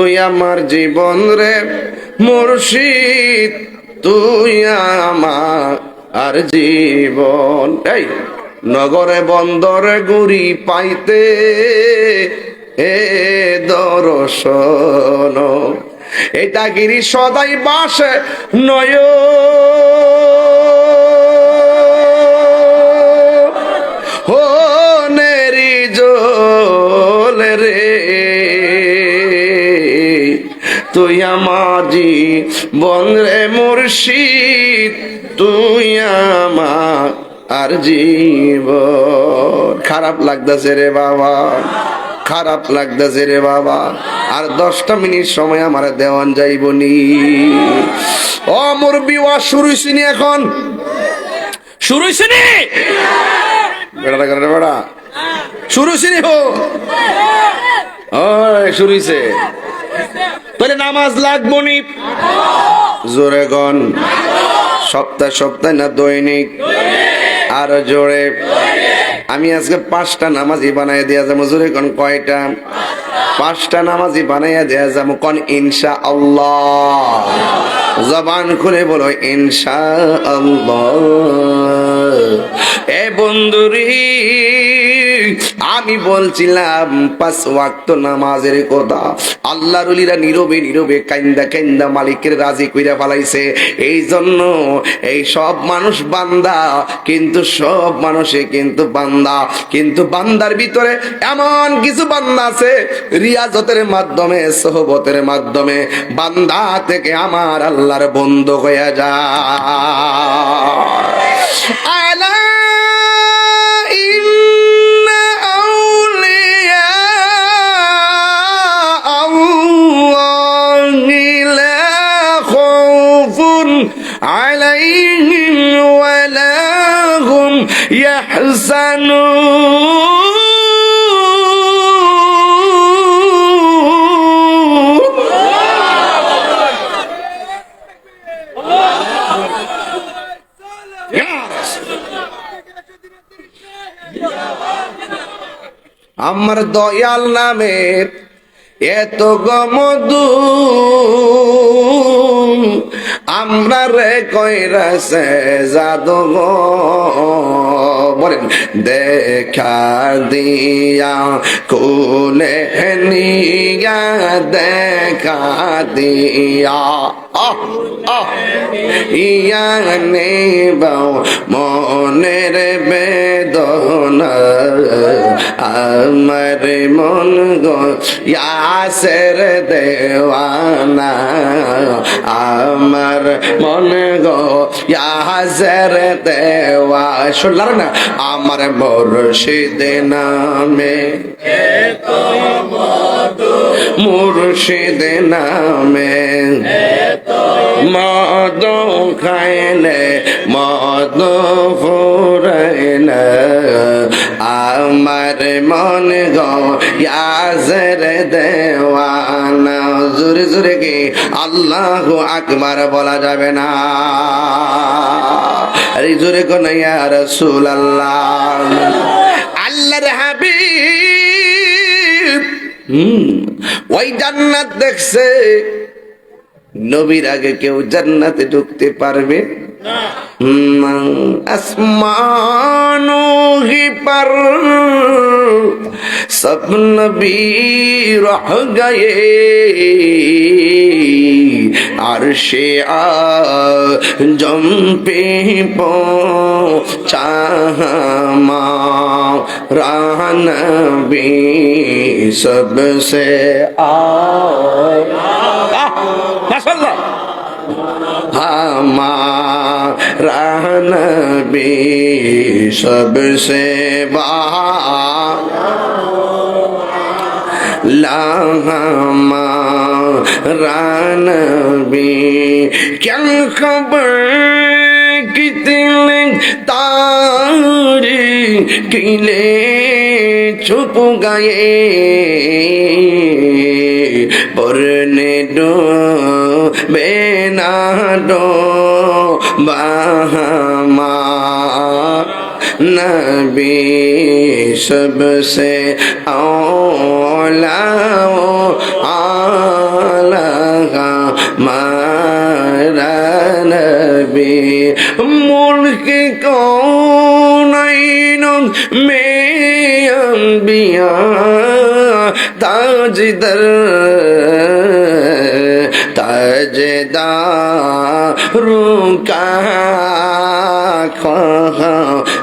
তুই আমার জীবন রে মুর্শিদ, তুই আমার আর জীবন। এই নগরে বন্দরে গুরি পাইতে এ দর্শন, এটা গিরি সদাই বাসে নয় হো নেরি জোলে রে, তুই আমার জীবন রে মুর্শিদ, তুই আমার আর জীবন। খারাপ লাগতেছে রে বাবা, খারাপ লাগতেছে রে বাবা। আর 10টা মিনিট সময় আমার দেওয়ান যাইবনি। ও মুরবি ওয়া শুরু হইছিনি, এখন শুরু হইছিনি বেড়া বেড়া বেড়া শুরু হইছিনি হো ওই শুরু হইছে। তাহলে নামাজ লাগবো নি? জোরে গন। সপ্তাহ সপ্তাহ না দৈনিক? আর জোরে। আমি আজকে 5টা নামাজি বানাই দিয়া যাবো। জোরে কোন কয়টা? 5টা নামাজি বানাইয়া দেয়া যাবো। কোন ইনশাআল্লাহ। জবান খুলে বলো ইনশাআল্লাহ। এ বন্ধুরি, আমি বলছিলাম 5 ওয়াক্ত নামাজের কথা। আল্লাহর ওলিরা নীরবে নীরবে কাইন্দা কাইন্দা মালিকের রাজি কইরা ফেলাইছে। এই জন্য এই সব মানুষ বান্দা, কিন্তু সব মানুষে কিন্তু বান্দা। কিন্তু বান্দার ভিতরে এমন কিছু বান্দা আছে, রিয়াজতের মাধ্যমে, সোহবতের মাধ্যমে বান্দা থেকে আমার আল্লাহর বন্ধু হয়ে যায়। عليهم ولا هم يحزنون। আমার দয়াল নামের এত গমদু আমরা রে কইরাছে জাদু, বলেন দেখা দিয়া কোলে নিয়া, দেখা দিয়া ইয়া নেবাও মনের বেদনা, আমার মন গো ইয়াসের দেওয়ানা, আমার মন গো ইয়াসের দেওয়া। শুনলাম না? আমার মুর্শিদ নামে মুর্শিদ নামে মদ খাইলে মদ ফুরাইলে, আমার মন গো ইয়াসের দেওয়ানা। জোরে জোরে কি আল্লাহু আকবার বলা যাবে না? আরে জোরে কোন ইয়া রাসূলুল্লাহ। আল্লাহর হাবিব ওই জান্নাত দেখছে। নবীর আগে কেউ জান্নাতে ঢুকতে পারবে না। আসমানো হি পর সব নবী রহ গয়ে, আরশে আজম পে পৌঁছা हमारा नबी सबसे हमारा नबी सबसे हमारा नबी। क्या खबर कितने तारे किले छुप गए, पढ़ने दो बेना दो बहमा नबी सबसे औला हमारा नबी मुल्क कौनैन में अंबिया ताजदर ताजदारों का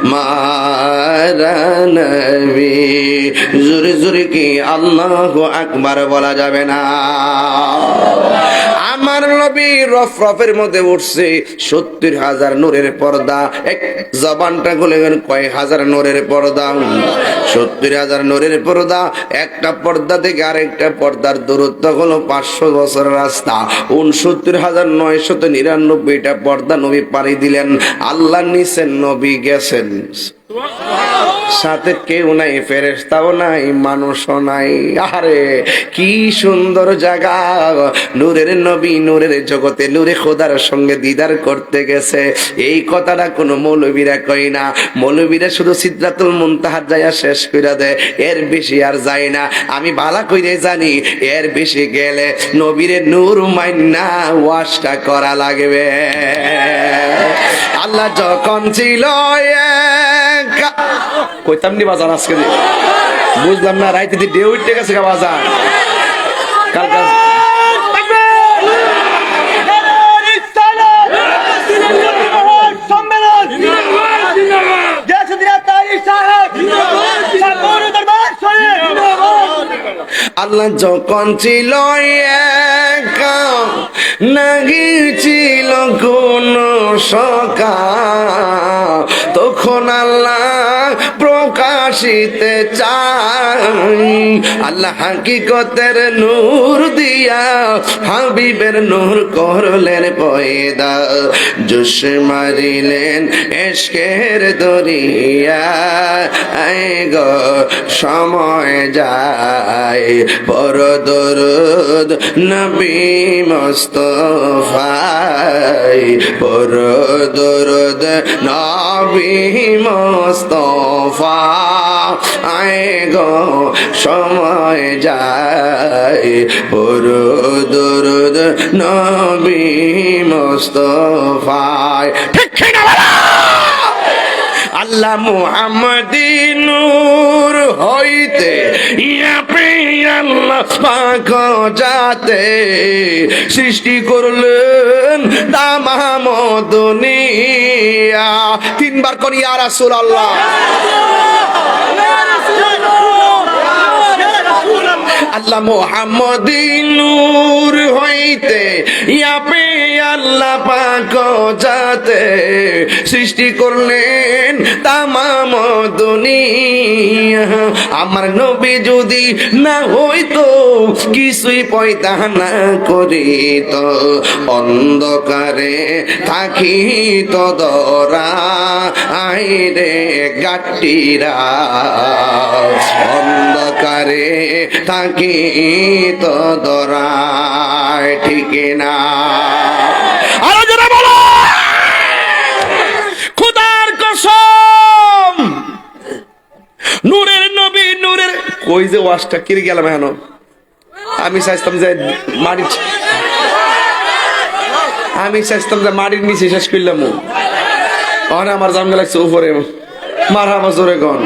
हमारा नबी। জোরে জোরে কি আল্লাহু আকবার বলা যাবে না? আমার নবী রফরফের মধ্যে উঠছে ৭০,০০০ নূরের পর্দা। এক জবানটা খুলে গেল, কয় হাজার নূরের পর্দা? ৭০,০০০ নূরের পর্দা। একটা পর্দা থেকে আরেকটা পর্দার দূরত্ব হলো ৫০০ বছর রাস্তা। ৬৯,৯৯৯টা পর্দা নবী পাড়ি দিলেন। আল্লাহ নিছেন, নবী গেছেন, সাথে কেউ নাই, ফেরেশতাও নাই, মানুষও নাই। আরে কি সুন্দর জায়গা! নূরের নবী নূরের জগতে নূরে খোদার সঙ্গে দিদার করতে গেছে। এই কথাটা কোনো মৌলবীরা কই না। মৌলবীরা শুধু সিদরাতুল মুনতাহা যায়া শেষ কইরা দেয়, এর বেশি আর যায় না। আমি ভালো কইরে জানি এর বেশি গেলে নবীরে নূর মাইন্না ওয়াশটা করা লাগবে। আল্লাহ যখন ছিল কইতাম নি বাজার, আজকে বুঝলাম না, রাইতে দিয়ে ডে উঠতে গেছে বাজার কালকে। আল্লাহ যখন ছিল একা, নাগি ছিল কোন সকা, তখন আল্লাহ প্রকাশিতে চাই। আল্লাহ হাকিকতের নূর দিয়া হাবিবের নূর করলেন পয়দা। জোশ মারিলেন এশকের দরিয়া, গো সময় যায় পর দরুদ নবী মুস্তাফাই, পর দরুদ নবী মুস্তাফা, গো সময় যায় পর দরুদ নবী মুস্তাফাই। ঠিক না? আল্লাহ মুহাম্মদি নূর হইতে আল্লাহ পাক যাতে সৃষ্টি করলেন তামাম দুনিয়া। তিনবার করি ইয়া রাসূলুল্লাহ। আল্লাহ মুহাম্মদি নূর হইতে ইয়াপে আল্লাহ পাক যাতে সৃষ্টি করলেন তামাম দুনিয়া। আমার নবী যদি না হইতো, কিছুই পয়দা না করিত, অন্ধকারে থাকিত দরা আইরে গাটিরা, অন্ধকারে থাকিত দরায়। ঠিক না? আরো জোরে বলো, খোদার কসম, নূরের নবী নূরের কই যে ওয়াজটা কিরে গেলাম এখন। আমি চাইতাম যে মাটির নিচে শেষ করলাম। আমার জামগা লাগছে উপরে। মারহাবা জোরে গন,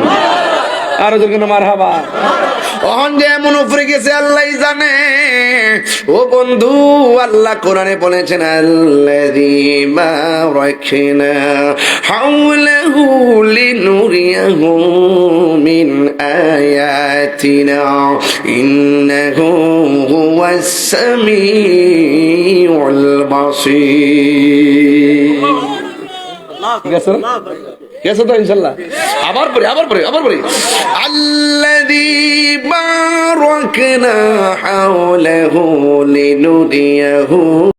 আরো জোরে গন মারহাবা। অহন যে এমন উপরে গেছে আল্লাহ জানে। ও বন্ধু, আল্লাহ কোরআনে বলেছেন আল্লাযী বারাকনা হাওলাহু লিনুরিয়াহু মিন আয়াতিনা ইন্নাহু হুয়াস সামিউল বাসীর। ঠিক আছে না? কেসে তো ইনশাআল্লাহ। আবার পড়ি আল্লাযী বারাকনা হাওলাহু লিনুরিয়াহু